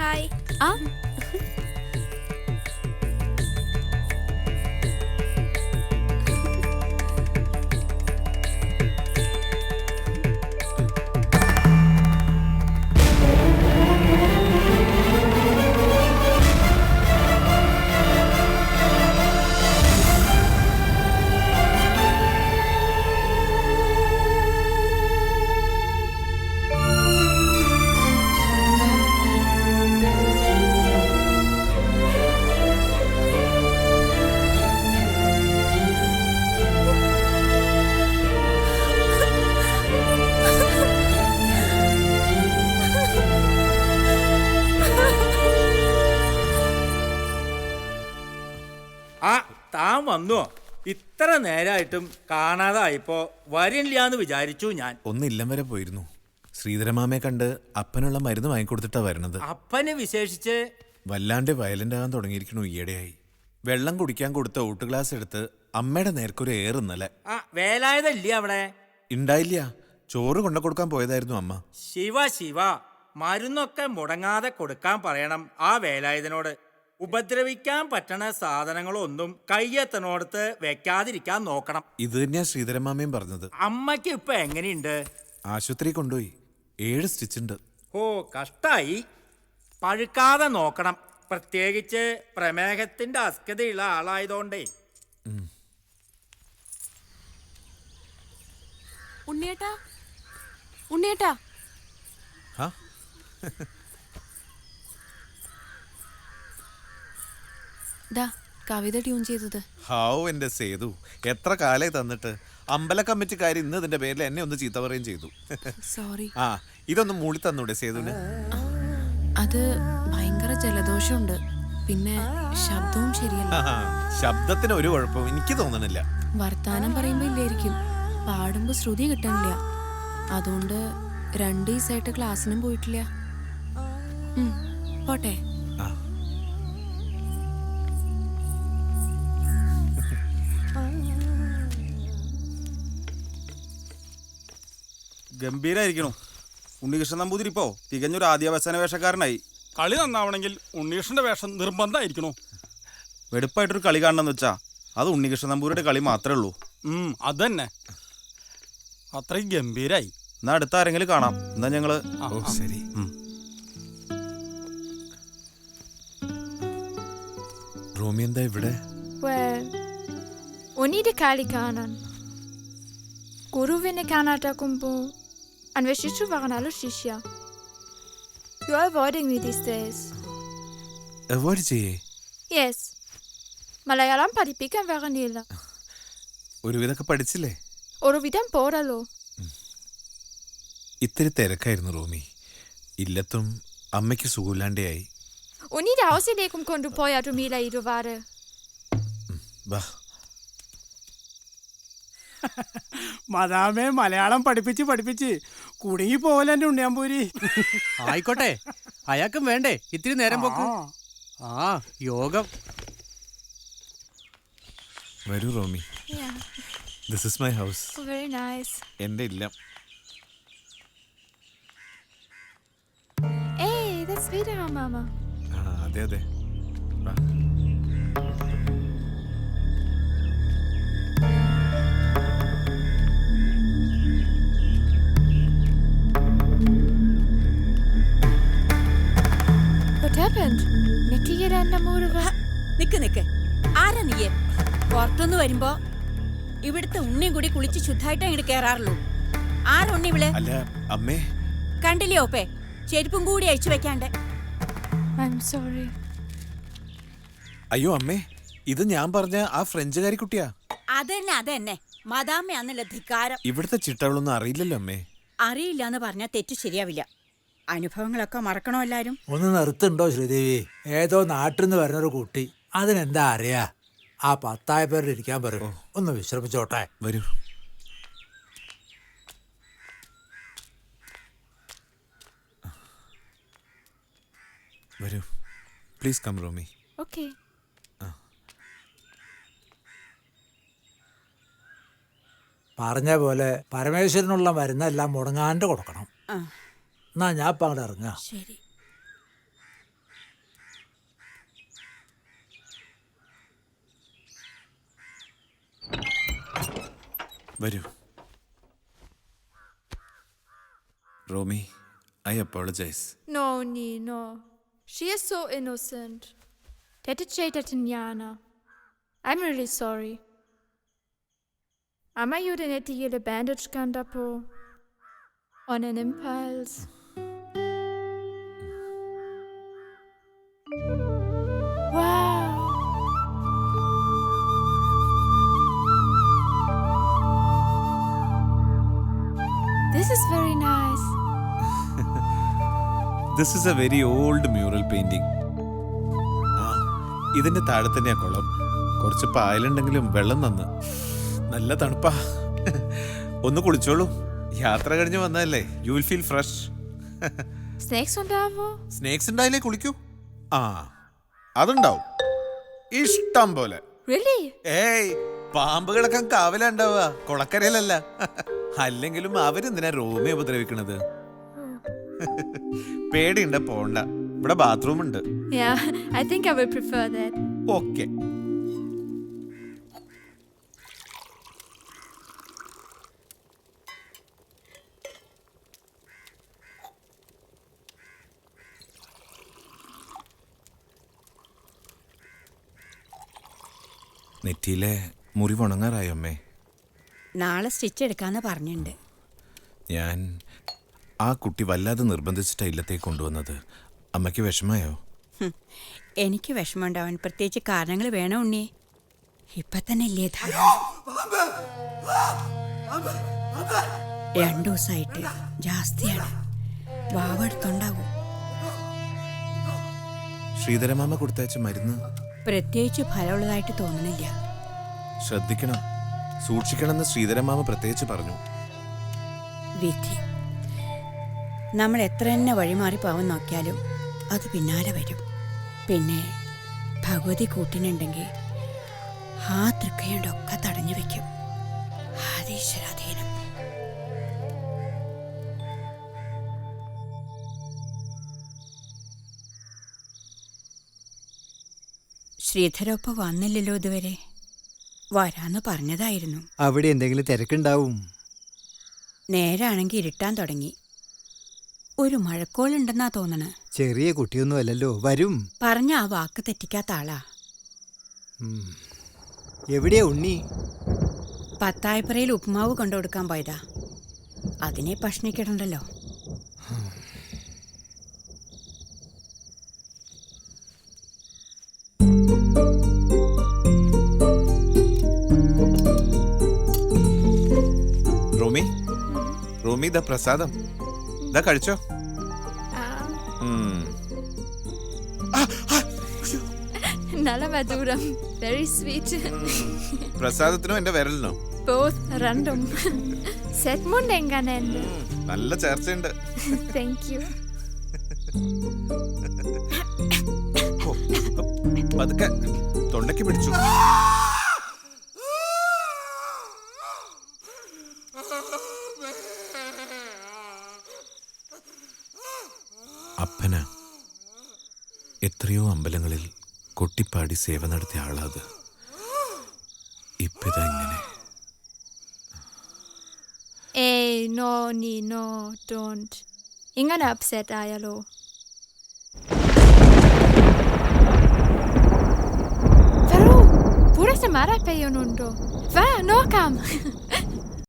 Hi. ആ ആ താൻ വന്നോ? ഇത്ര നേരമായിട്ടും കാണാതായപ്പോ വരില്ലാന്ന് വിചാരിച്ചു ഞാൻ. ഒന്നില്ലം വരെ പോയിരുന്നു. ശ്രീധരമാമയെ കണ്ട് അപ്പനുള്ള മരുന്ന് വാങ്ങിക്കൊടുത്തിട്ടാ വരണത്. അപ്പന് വിശേഷിച്ച് വല്ലാണ്ട് വയലന്റ് ആകാൻ തുടങ്ങിയിരിക്കണു ഈയിടെയായി. വെള്ളം കുടിക്കാൻ കൊടുത്ത ഊട്ട് ഗ്ലാസ് എടുത്ത് അമ്മയുടെ നേർക്കൊരു ഏറുന്നലെ. ആ വേലായതല്ലേ അവിടെ? ഉണ്ടായില്ല. ചോറ് കൊണ്ട കൊടുക്കാൻ പോയതായിരുന്നു അമ്മ. ശിവ ശിവ, മരുന്നൊക്കെ മുടങ്ങാതെ കൊടുക്കാൻ പറയണം ആ വേലായുധനോട്. ഉപദ്രവിക്കാൻ പറ്റണ സാധനങ്ങളൊന്നും കയ്യെത്തനോടത്ത് വെക്കാതിരിക്കാൻ നോക്കണം. ഇത് തന്നെയാ ശ്രീധരമാമയും പറഞ്ഞത്. അമ്മയ്ക്ക് ഇപ്പൊ എങ്ങനെയുണ്ട്? ആശുപത്രി കൊണ്ടുപോയി. 7 സ്റ്റിച്ചുണ്ട്. ഓ കഷ്ടായി. പഴുക്കാതെ നോക്കണം, പ്രത്യേകിച്ച് പ്രമേഹത്തിന്റെ അസ്കതയുള്ള ആളായതുകൊണ്ടേ. ഉണ്ണിയേട്ടാ, ഉണ്ണിയേട്ടാ. ഹാ ദാ കവിത ട്യൂൺ ചെയ്തത്. ഹാവ് എന്റെ സേതു, എത്ര കാലായി തന്നിട്ട്. അമ്പല കമ്മിറ്റിക്കാർ ഇന്ന് ഇതിന്റെ പേരിൽ എന്നെ ഒന്ന് ചീത്ത പറയുകയും ചെയ്തു. സോറി. ആ ഇതൊന്ന് മൂളി തന്നൂടെ സേതുവിന്? അത് ഭയങ്കര ജലദോഷമുണ്ട്, പിന്നെ ശബ്ദവും ശരിയല്ല. ശബ്ദത്തിന് ഒരു കുഴപ്പവും എനിക്ക് തോന്നണില്ല. വർത്താനം പറയുമ്പോ ഇല്ലായിരിക്കും, പാടുമ്പോ ശ്രുതി കിട്ടണില്ല. അതുകൊണ്ട് 2 ദിവസമായിട്ട് ക്ലാസ്സിനും പോയിട്ടില്ല. പോട്ടെ. ഗംഭീരായിരിക്കണു. ഉണ്ണികൃഷ്ണൻ നമ്പൂതിരി ഇപ്പോ തികഞ്ഞൊരു ആദ്യാവസാന വേഷക്കാരനായി. കളി നന്നാവണമെങ്കിൽ ഉണ്ണീഷന്റെ വേഷം നിർബന്ധമായിരിക്കണോ? വെടുപ്പായിട്ടൊരു കളി കാണണമെന്ന് വെച്ചാ അത് ഉണ്ണികൃഷ്ണൻ നമ്പൂരിയുടെ കളി മാത്രമേ ഉള്ളൂ. അതന്നെ, അത്രയും ഗംഭീരായി. എന്നാ അടുത്ത ആരെങ്കിലും കാണാം. എന്നാ ഞങ്ങള് ഓ ശരി. റോമി എന്താ ഇവിടെ? ഉണ്ണിയുടെ കളി കാണാൻ. ഗുരുവിനെ കാണാതാക്കുമ്പോൾ അന്വേഷിച്ചു പറഞ്ഞാലോ ശിഷ്യ. You are avoiding me these days. Avoid ചെയ്യേ? Yes. മലയാളം പഠിപ്പിക്കാൻ വരണില്ല. ഒരുവിധമൊക്കെ പഠിച്ചില്ലേ? ഒരുവിധം പോരല്ലോ. ഇത്തിരി തിരക്കായിരുന്നു റോമി. ഇല്ലത്തും അമ്മയ്ക്ക് സുഖമില്ലാണ്ടായി. ഉണ്ണിയുടെ ഹൗസിലേക്കും കൊണ്ടുപോയാ റുമീല ഇരുവാറ്. വാ. മദാമേ മലയാളം പഠിപ്പിച്ച് കുടുങ്ങി പോവല്ലോ എന്റെ ഉണ്ണിയാമ്പൂരി. ആയിക്കോട്ടെ, അയാൾക്കും വേണ്ടേ ഇത്തിരി നേരം പോക്ക്? ആ യോഗം. വരൂ Romi. This is my house. Very nice. എന്റെ ഇല്ലം. Hey, that's wieder Mama. അതെ അതെ. What happened? നെറ്റിയുടെ എന്റെ മൂട്. നിക്ക് ആരാ നീയെ? പുറത്തുനിന്ന് വരുമ്പോ ഇവിടുത്തെ ഉണ്ണിയും കൂടി കുളിച്ച് ശുദ്ധായിട്ട് അങ്ങോട്ട് കേറാറുള്ളൂ. ആരുണ്ണി ഇവള്? അല്ല അമ്മേ. കണ്ടില്ലേ ഓപ്പേ, ചെരുപ്പും കൂടി അഴിച്ചു വെക്കാണ്ട്. I'm sorry. അയ്യോ അമ്മേ, ഇത് ഞാൻ പറഞ്ഞ ആ ഫ്രഞ്ചുകാരി കുട്ടിയാ. അതന്നെ മദാമ്മയാന്നല്ല ധിക്കാരം. ഇവിടുത്തെ ചിട്ടകളൊന്നും അറിയില്ലല്ലോ അമ്മേ. അറിയില്ല എന്ന് പറഞ്ഞാൽ തെറ്റ് ശരിയാവില്ല. അനുഭവങ്ങളൊക്കെ മറക്കണോ എല്ലാരും? ഒന്ന് നിർത്തുണ്ടോ ശ്രീദേവി? ഏതോ നാട്ടിൽ നിന്ന് വരുന്നൊരു കുട്ടി, അതിനെന്താ അറിയാ? ആ 10 പേരിൽ ഇരിക്കാൻ പറയൂ, ഒന്ന് വിശ്രമിച്ചോട്ടെ. വരൂ. വരൂ, പ്ലീസ് കം റോമി. Okay. പറഞ്ഞ പോലെ പരമേശ്വരനുള്ള മരുന്നെല്ലാം മുടങ്ങാണ്ട് കൊടുക്കണം. എന്നാ ഞാൻ ഇപ്പം അങ്ങോട്ട് ഇറങ്ങാം. ശരി. വരൂ. Romi, I apologise. No, no. She is so innocent. Jana. I'm really sorry. Amma gjorde net die hele bandage kan på. On an impulse. Wow. This is very nice. This is A very old mural painting. ആ, ഇതിന്റെ താഴെ തന്നെയാ കുളം. കുറച്ച് പായലുണ്ടെങ്കിലും വെള്ളം നന്ന്. നല്ല തണുപ്പാ. ഒന്ന് കുളിച്ചോളൂ. യാത്ര കഴിഞ്ഞ് വന്നതല്ലേ, you will feel fresh. Snakes ഉണ്ടാവോ? സ്നേക്സ് ഉണ്ടായാലേ കുളിക്കൂ. ആ, അതുണ്ടാവും ഇഷ്ടം പോലെ. Really? ഏയ്, പാമ്പുകളൊക്കെ കാവലുണ്ടാവുക, കുളക്കരയിലല്ല. അല്ലെങ്കിലും അവരെന്തിനാ റോമിയെ ഉപദ്രവിക്കണത്? പേടിയുണ്ട, പോണ്ട. ഇവിടെ ബാത്റൂം ഉണ്ട്. Yeah, I think I will prefer that. Okay. നെറ്റിയിലെ മുറിവ് ഉണങ്ങാറായോ അമ്മേ? നാളെ സ്റ്റിച്ച് എടുക്കാന്ന് പറഞ്ഞിട്ടുണ്ട്. ഞാൻ ആ കുട്ടി വല്ലാതെ നിർബന്ധിച്ചിട്ടാ ഇല്ലത്തേക്ക് കൊണ്ടുവന്നത്. അമ്മയ്ക്ക് വിഷമായോ? എനിക്ക് വിഷമമുണ്ടാവാൻ പ്രത്യേകിച്ച് കാരണങ്ങൾ വേണോ ഉണ്ണി? ഇപ്പൊ തന്നെ ഇല്ലേ 2 ദിവസമായിട്ട് ജാസ്തിയാണ്. വാവെടുത്തുണ്ടാവും. ശ്രീധരമാമ കൊടുത്തയച്ച മരുന്ന് പ്രത്യേകിച്ച് ഫലമുള്ളതായിട്ട് തോന്നണില്ല. ശ്രദ്ധിക്കണം, സൂക്ഷിക്കണമെന്ന് ശ്രീധരമാമ പ്രത്യേകിച്ച് പറഞ്ഞു. വിധി നമ്മൾ എത്ര തന്നെ വഴിമാറി പോവാൻ നോക്കിയാലും അത് പിന്നാലെ വരും. പിന്നെ ഭഗവതി കൂട്ടിനുണ്ടെങ്കിൽ ആ തൃക്കയുണ്ടൊക്കെ തടഞ്ഞു വെക്കും. ആദീശ്വരാധീനം. ശ്രീധരൊപ്പം വന്നില്ലല്ലോ ഇതുവരെ. വരാന്ന് പറഞ്ഞതായിരുന്നു. അവിടെ എന്തെങ്കിലും തിരക്കുണ്ടാവും. നേരാണെങ്കിൽ ഇരുട്ടാൻ തുടങ്ങി. ഒരു മഴക്കോളുണ്ടെന്നാ തോന്നണ. ചെറിയ കുട്ടിയൊന്നും അല്ലല്ലോ, വരും. പറഞ്ഞ ആ വാക്ക് തെറ്റിക്കാത്ത ആളാ. എവിടെയാ ഉണ്ണി? പത്തായപ്പുറയിൽ ഉപ്മാവ് കൊണ്ടുകൊടുക്കാൻ പോയതാ. അതിനെ പഷ്ണിക്കിടണ്ടല്ലോ. റോമി, റോമി, ദാ പ്രസാദം. ദാ കഴിച്ചോ. നല്ല മധുരം. Very sweet. പ്രസാദത്തിനോ എന്റെ വിരലിനോ? Both random. Setmund എങ്ങനെയുണ്ട്? നല്ല ചേർച്ചയുണ്ട്. Thank you. പതുക്കെ തൊണ്ടയ്ക്ക് പിടിച്ചു. അപ്പന എത്രയോ അമ്പലങ്ങളിൽ കൊട്ടിപ്പാടി സേവ നടത്തിയ ആളാത്. ഇപ്പിതാ ഇങ്ങനെ. Hey, no, don't. ഇങ്ങനെ upset ആയാലോ? Vero, pure se mara peyonundo. Va, no kam.